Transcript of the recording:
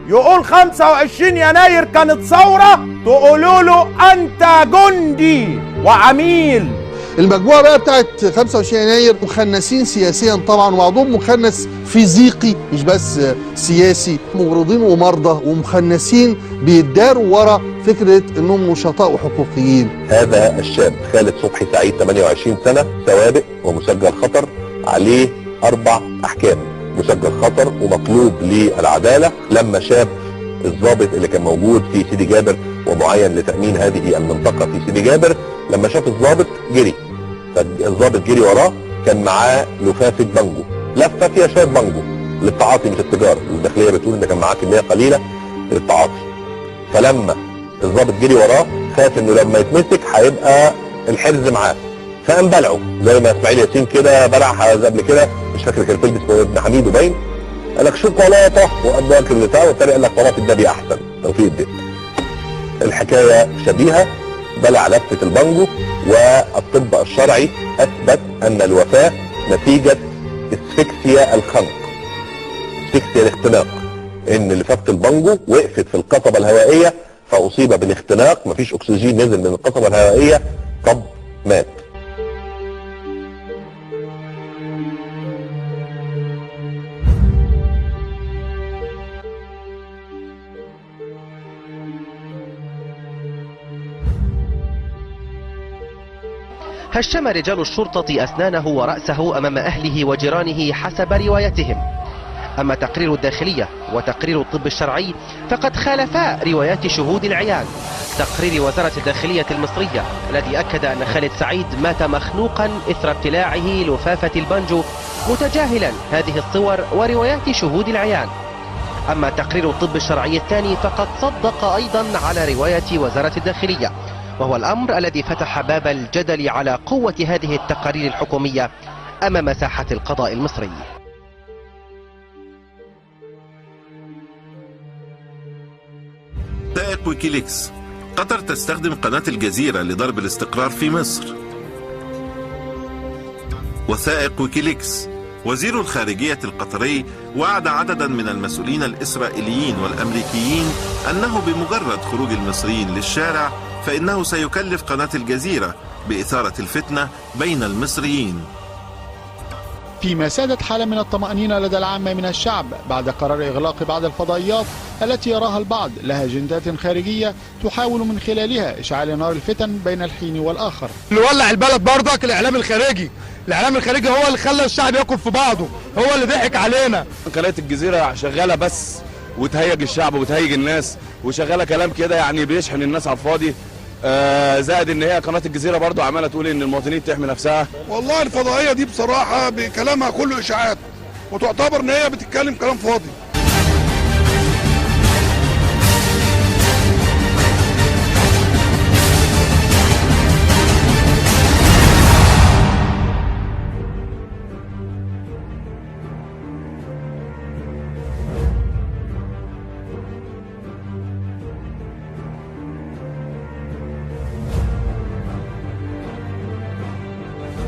يقول 25 يناير كانت ثورة، تقولوا له أنت جندي وعميل. المجموعة بقى بتاعت 25 يناير مخنثين سياسيا طبعا، وبعضهم مخنث فيزيقي مش بس سياسي، ممرضين ومرضى ومخنثين بيداروا ورا فكرة انهم نشطاء وحقوقيين. هذا الشاب خالد صبحي سعيد 28 سنة، سوابق ومسجل خطر، عليه 4 أحكام، مسجل خطر ومطلوب للعدالة. لما شاف الضابط اللي كان موجود في سيدي جابر ومعين لتأمين هذه المنطقة في سيدي جابر، لما شاف الضابط جري، فالضابط جري وراه، كان معاه لفافة بانجو، لفة فيها شوية بانجو للتعاطي مش التجارة، الداخلية بتقول ان كان معاه كمية قليلة للتعاطي. فلما الضابط جري وراه خاف انه لما يتمسك هيبقى الحرز معاه، فقام بلعه زي ما اسماعيل ياسين كده بلع قبل كده، مش فاكر كان فيلم اسمه ابن حميد وباين، قال لك شوكولاته وقام واكل البتاع، والتاني قال لك طلعت الدبي احسن توفيق الدين. الحكايه شبيهه، بلع لفه البانجو، والطب الشرعي اثبت ان الوفاه نتيجه اسفكسيا الخنق، اسفكسيا الاختناق، ان لفافه البانجو وقفت في القصبه الهوائيه فاصيب بالاختناق، مفيش اكسجين نزل من القصبه الهوائيه، طب مات. هشم رجال الشرطة أسنانه ورأسه أمام أهله وجيرانه حسب روايتهم. أما تقرير الداخلية وتقرير الطب الشرعي فقد خالفا روايات شهود العيان. تقرير وزارة الداخلية المصرية الذي أكد أن خالد سعيد مات مخنوقا إثر ابتلاعه لفافة البانجو، متجاهلا هذه الصور وروايات شهود العيان. أما تقرير الطب الشرعي الثاني فقد صدق أيضا على رواية وزارة الداخلية، وهو الأمر الذي فتح باب الجدل على قوة هذه التقارير الحكومية أمام ساحة القضاء المصري. وثائق ويكيليكس، قطر تستخدم قناة الجزيرة لضرب الاستقرار في مصر. وثائق ويكيليكس، وزير الخارجية القطري وعد عددا من المسؤولين الإسرائيليين والأمريكيين أنه بمجرد خروج المصريين للشارع فإنه سيكلف قناة الجزيرة بإثارة الفتنة بين المصريين. فيما سادت حالة من الطمأنينة لدى العامة من الشعب بعد قرار إغلاق بعض الفضائيات التي يراها البعض لها أجندات خارجية تحاول من خلالها إشعال نار الفتن بين الحين والآخر. اللي ولع البلد برضك الإعلام الخارجي، الإعلام الخارجي هو اللي خلى الشعب ياكل في بعضه، هو اللي ضحك علينا. قناة الجزيرة شغالة بس وتهيج الشعب وتهيج الناس وشغالة كلام كده يعني بيشحن الناس على الفاضي، زائد ان هي قناه الجزيره برضو عماله تقول ان المواطنين تحمي نفسها. والله الفضائيه دي بصراحه بكلامها كله اشاعات، وتعتبر ان هي بتتكلم كلام فاضي.